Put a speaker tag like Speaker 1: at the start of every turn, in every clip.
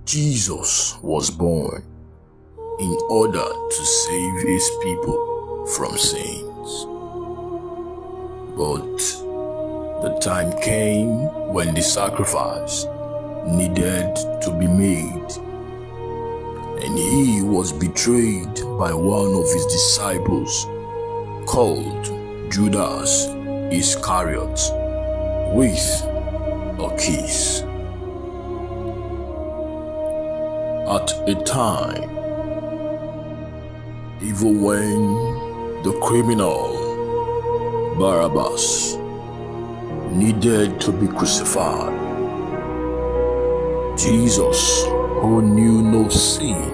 Speaker 1: Jesus was born in order to save his people from sins. But the time came when the sacrifice needed to be made, and he was betrayed by one of his disciples called Judas Iscariot with a kiss. At a time, even when the criminal Barabbas needed to be crucified, Jesus, who knew no sin,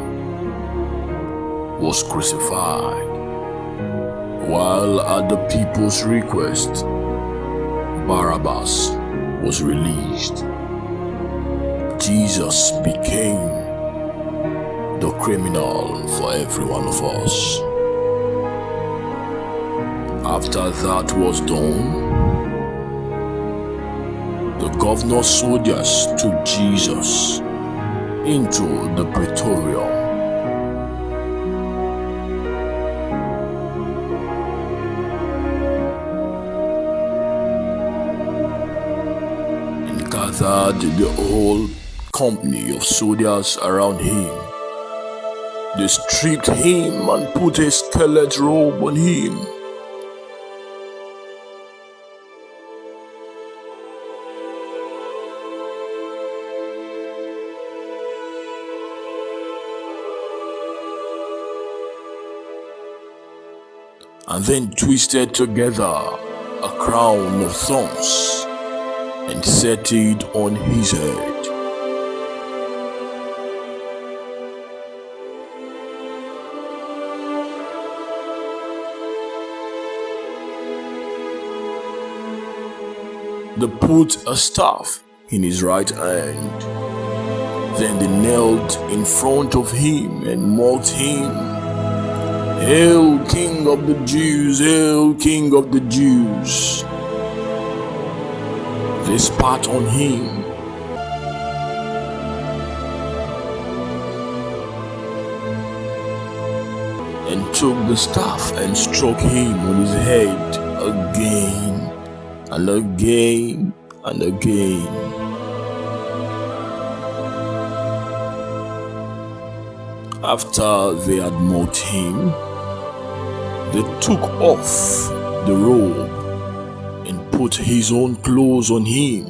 Speaker 1: was crucified, while at the people's request, Barabbas was released. Jesus became the criminal for every one of us. After that was done, the governor's soldiers took Jesus into the praetorium and gathered the whole company of soldiers around him. They stripped him and put a scarlet robe on him. And then twisted together a crown of thorns and set it on his head. They put a staff in his right hand. Then they knelt in front of him and mocked him. "Hail, King of the Jews! Hail, King of the Jews!" They spat on him and took the staff and struck him on his head again and again and again. After they had mocked him, they took off the robe and put his own clothes on him.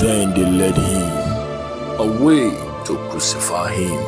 Speaker 1: Then they led him away to crucify him.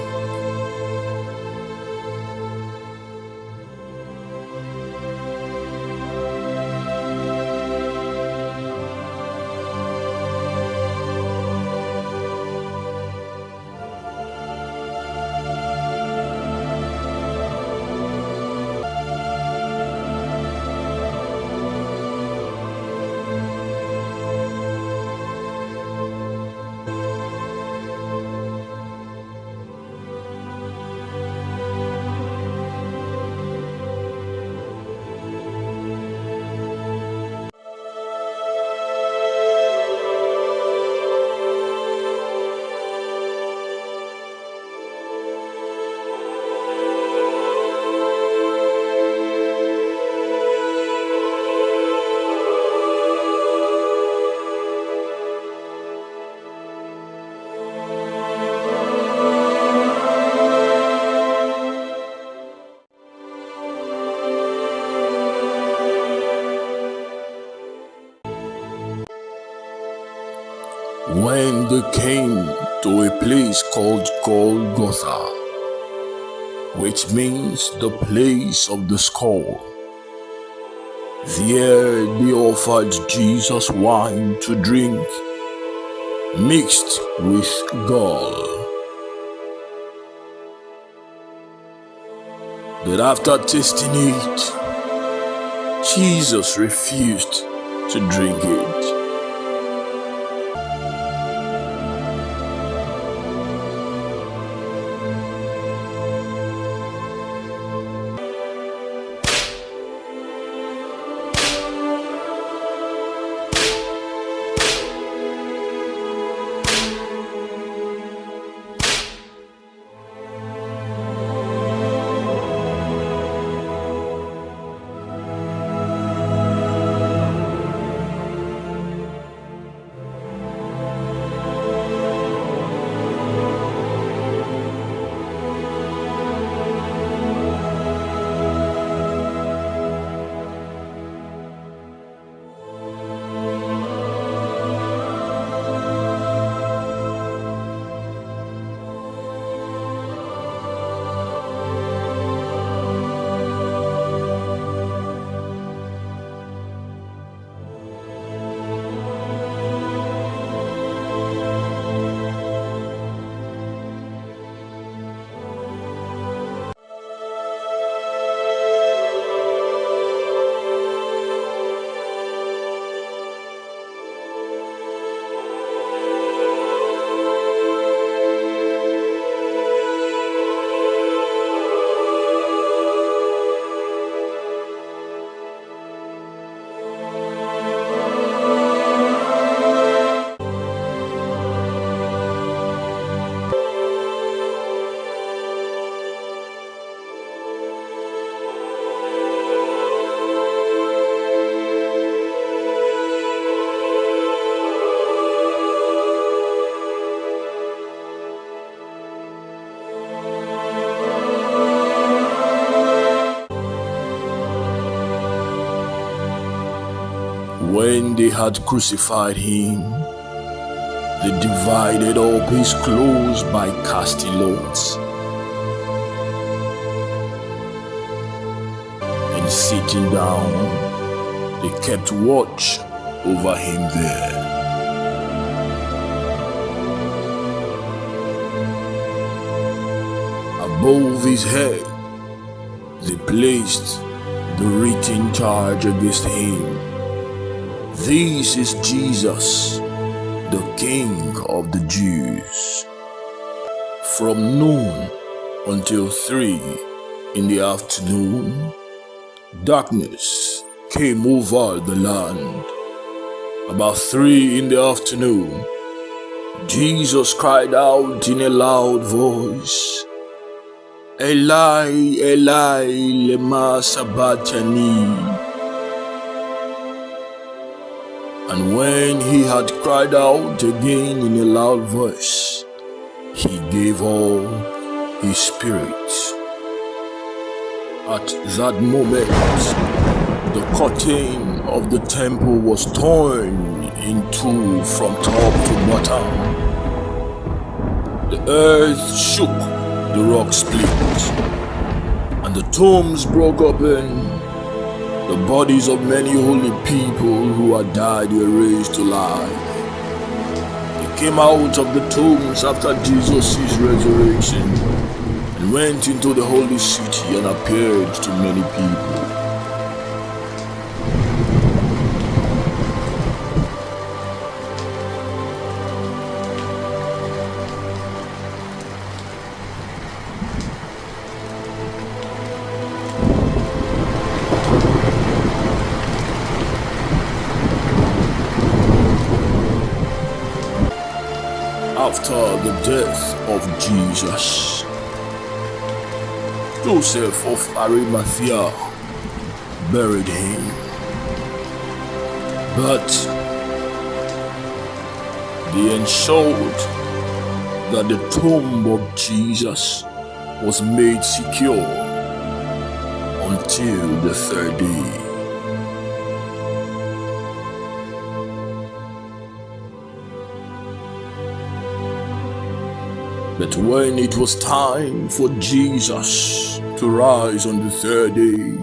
Speaker 1: When they came to a place called Golgotha, which means the place of the skull, there they offered Jesus wine to drink, mixed with gall. But after tasting it, Jesus refused to drink it. when they had crucified him, they divided up his clothes by casting lots. And sitting down, they kept watch over him there. Above his head, they placed the written charge against him. This is Jesus, the King of the Jews. From noon until 3 in the afternoon, darkness came over the land. About 3 in the afternoon, Jesus cried out in a loud voice, Eli, Eli, lema sabachthani. And when he had cried out again in a loud voice, he gave all his spirit. At that moment, the curtain of the temple was torn in two from top to bottom. The earth shook, the rock split, and the tombs broke open. The bodies of many holy people who had died were raised to life. They came out of the tombs after Jesus' resurrection and went into the holy city and appeared to many people. After the death of Jesus, Joseph of Arimathea buried him. But they ensured that the tomb of Jesus was made secure until the 3rd day. But when it was time for Jesus to rise on the 3rd day,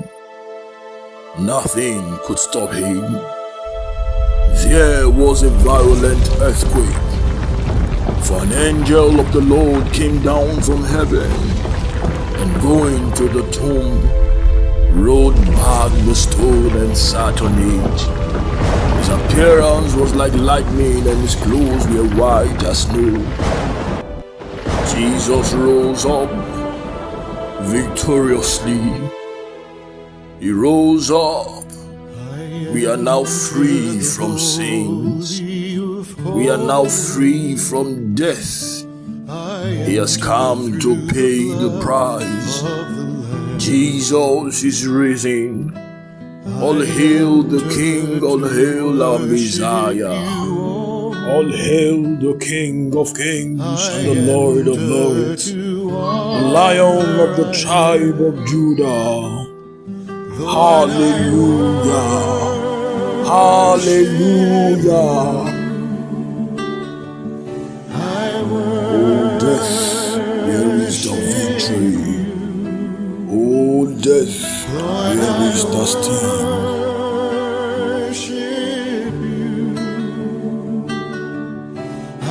Speaker 1: nothing could stop him. There was a violent earthquake, for an angel of the Lord came down from heaven and going to the tomb, rolled back the stone and sat on it. His appearance was like lightning and his clothes were white as snow. Jesus rose up victoriously. He rose up. We are now free from sins. We are now free from death. He has come to pay the price. Jesus is risen. All hail the King, all hail our Messiah. All hail the King of Kings and the Lord of Lords, the Lion of the tribe of Judah. Hallelujah! Hallelujah! Oh death, where is the victory? Oh death, where is the sting?
Speaker 2: I